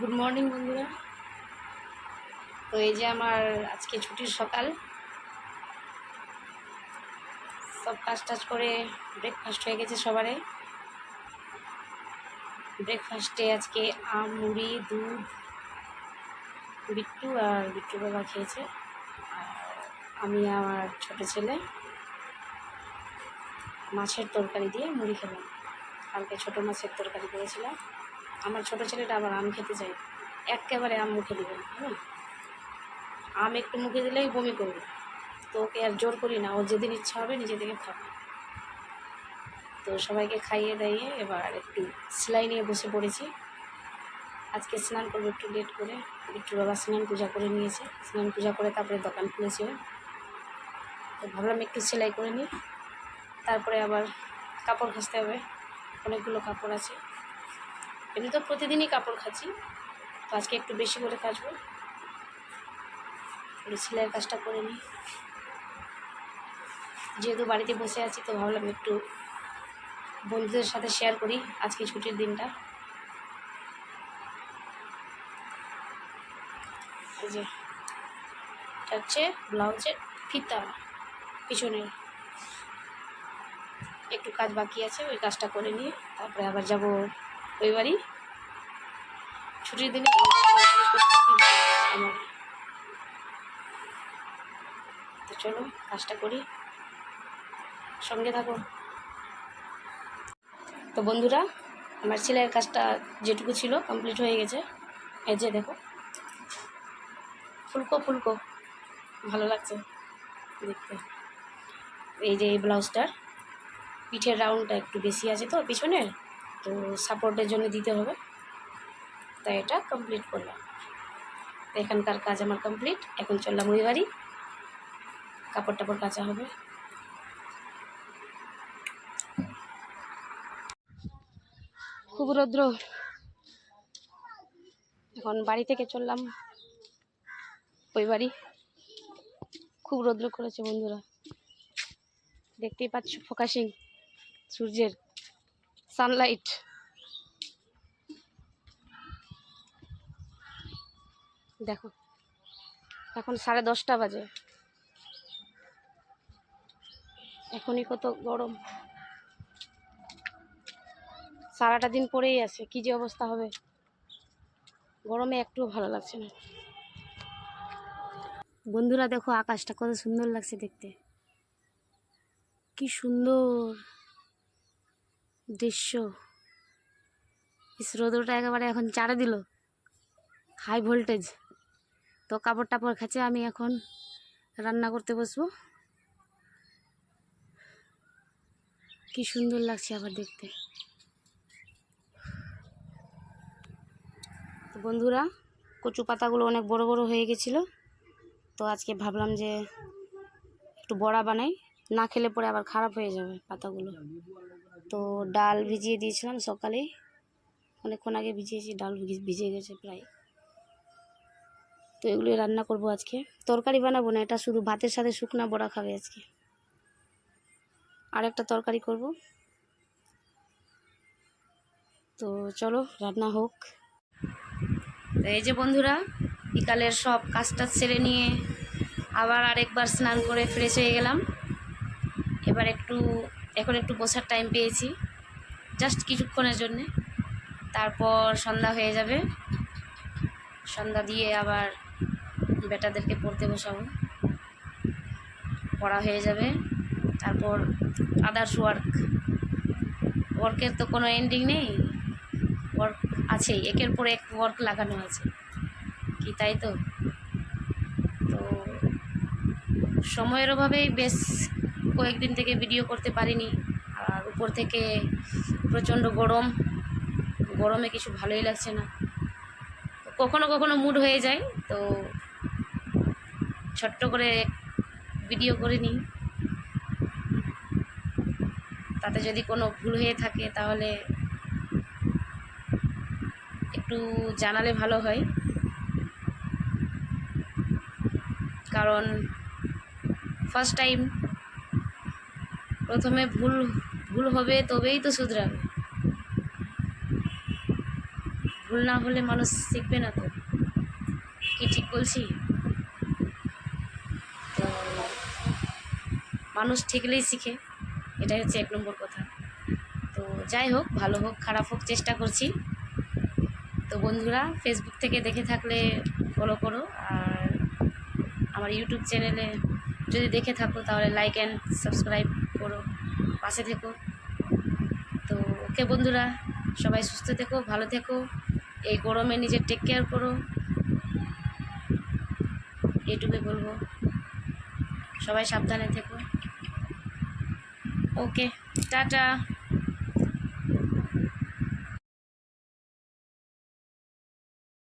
Good morning বন্ধুরা। তো এই যে আমার আজকে ছুটির সকাল, সব কাজ টাজ করে ব্রেকফাস্ট হয়ে গেছে সবারই। ব্রেকফাস্টে আজকে আম, মুড়ি, দুধ বিট্টু বাবা খেয়েছে। আর আমি আমার ছোট ছেলে মাছের তরকারি দিয়ে মুড়ি খেলাম। কালকে ছোটো মাছের তরকারি করেছিলাম। আমার ছোট ছেলেটা আবার আম খেতে চাই, একেবারে আম মুখে দিবেন, হ্যাঁ, আম একটু মুখে দিলেই বমি করবে। তো ওকে আর জোর করি না, ও যেদিন ইচ্ছা হবে নিজে থেকে খাবে। তো সবাইকে খাইয়ে দাইয়ে এবার একটু সেলাই নিয়ে বসে পড়েছি। আজকে স্নান করবো একটু লেট করে। বিট্টু বাবা স্নান পূজা করে নিয়েছে, স্নান পূজা করে তারপরে দোকান খুলেছে। তো ভাবলাম একটু সেলাই করে নিই, তারপরে আবার কাপড় কাচতে হবে। অনেকগুলো কাপড় আছে, এমনি তো প্রতিদিনই কাপড় কাচি, তো আজকে একটু বেশি করে কাচবো। একটু সেলাইয়ের কাজটা করে নিই। যেহেতু বাড়িতে বসে আছি তো ভাবলাম একটু বন্ধুদের সাথে শেয়ার করি আজকে ছুটির দিনটা। এই যে এটা হচ্ছে ব্লাউজের ফিতা, পিছনের একটু কাজ বাকি আছে, ওই কাজটা করে নিয়ে তারপরে আবার যাব ওই বাড়ি। ছুটির দিনে আমার, তো চলো কাজটা করি, সঙ্গে থাকো। তো বন্ধুরা, আমার সেলাইয়ের কাজটা যেটুকু ছিল কমপ্লিট হয়ে গেছে। এই যে দেখো, ফুলকো ফুলকো ভালো লাগছে দেখতে। এই যে এই ব্লাউজটার পিঠের রাউন্ডটা একটু বেশি আছে তো পিছনের, তো সাপোর্টের জন্য দিতে হবে, তাই এটা কমপ্লিট করলাম। এখানকার কাজ আমার কমপ্লিট। এখন চললাম ওই বাড়ি, কাপড় টাপড় কাচা হবে। খুব রৌদ্র, এখন বাড়ি থেকে চললাম ওই বাড়ি। খুব রৌদ্র করেছে বন্ধুরা, দেখতেই পাচ্ছ ফোকাসিং সূর্যের সানলাইট। দেখো এখন 10:30 বাজে, এখনই কত গরম, সারাটা দিন পরেই আছে, কি যে অবস্থা হবে, গরমে একটুও ভালো লাগছে না। বন্ধুরা দেখো আকাশটা কত সুন্দর লাগছে দেখতে, কি সুন্দর দৃশ্য। রোদটা একেবারে এখন চাড়ে দিল, হাই ভোল্টেজ। তো কাপড় টাপড় খাচ্ছে, আমি এখন রান্না করতে বসবো। কি সুন্দর লাগছে আবার দেখতে। তো বন্ধুরা, কচু পাতাগুলো অনেক বড় বড় হয়ে গেছিলো, তো আজকে ভাবলাম যে একটু বড়া বানাই, না খেলে পরে আবার খারাপ হয়ে যাবে পাতাগুলো। তো ডাল ভিজিয়ে দিয়েছিলাম সকালেই, অনেকক্ষণ আগে ভিজিয়েছি, ডাল ভিজে গেছে প্রায়। তো এগুলোই রান্না করব আজকে, তরকারি বানাবো না, এটা শুধু ভাতের সাথে শুকনা বড়া খাবে আজকে। আর একটা তরকারি করব। তো চলো রান্না হোক। তো এই যে বন্ধুরা, বিকালের সব কাজটা সেরে নিয়ে আবার আরেকবার স্নান করে ফ্রেশ হয়ে গেলাম। এখন একটু বসার টাইম পেয়েছি, জাস্ট কিছুক্ষণের জন্যে। তারপর সন্ধ্যা হয়ে যাবে, সন্ধ্যা দিয়ে আবার বেটাদেরকে পড়তে বসাবো, পড়া হয়ে যাবে। তারপর আদার্স ওয়ার্কের তো কোনো এন্ডিং নেই, ওয়ার্ক আছেই, একের পর এক ওয়ার্ক লাগানো আছে, কি তাই তো। তো সময়ের অভাবেই বেশ কয়েকদিন থেকে ভিডিও করতে পারিনি, আর উপর থেকে প্রচণ্ড গরমে কিছু ভালোই লাগছে না। কখনো কখনো মুড হয়ে যায়, তো ছোট্ট করে ভিডিও করে নিই। তাতে যদি কোনো ভুল হয়ে থাকে তাহলে একটু জানালে ভালো হয়, কারণ ফার্স্ট টাইম, প্রথমে ভুল হবে তবেই তো শুধরাবে, ভুল না হলে মানুষ শিখবে না তো, কি ঠিক বলছি? তো মানুষ ঠিকলেই শিখে, এটাই হচ্ছে 1 নম্বর কথা। তো যাই হোক, ভালো হোক খারাপ হোক চেষ্টা করছি। তো বন্ধুরা, ফেসবুক থেকে দেখে থাকলে ফলো করো, আর আমার ইউটিউব চ্যানেলে যদি দেখে থাকো তাহলে লাইক অ্যান্ড সাবস্ক্রাইব করো, পাশে থেকো। তো ওকে বন্ধুরা, সবাই সুস্থ থেকো, ভালো থেকো, এই গরমে নিজের টেক কেয়ার করো, এইটুকুই বলবো। সবাই সাবধানে থেকো। ওকে, টাটা।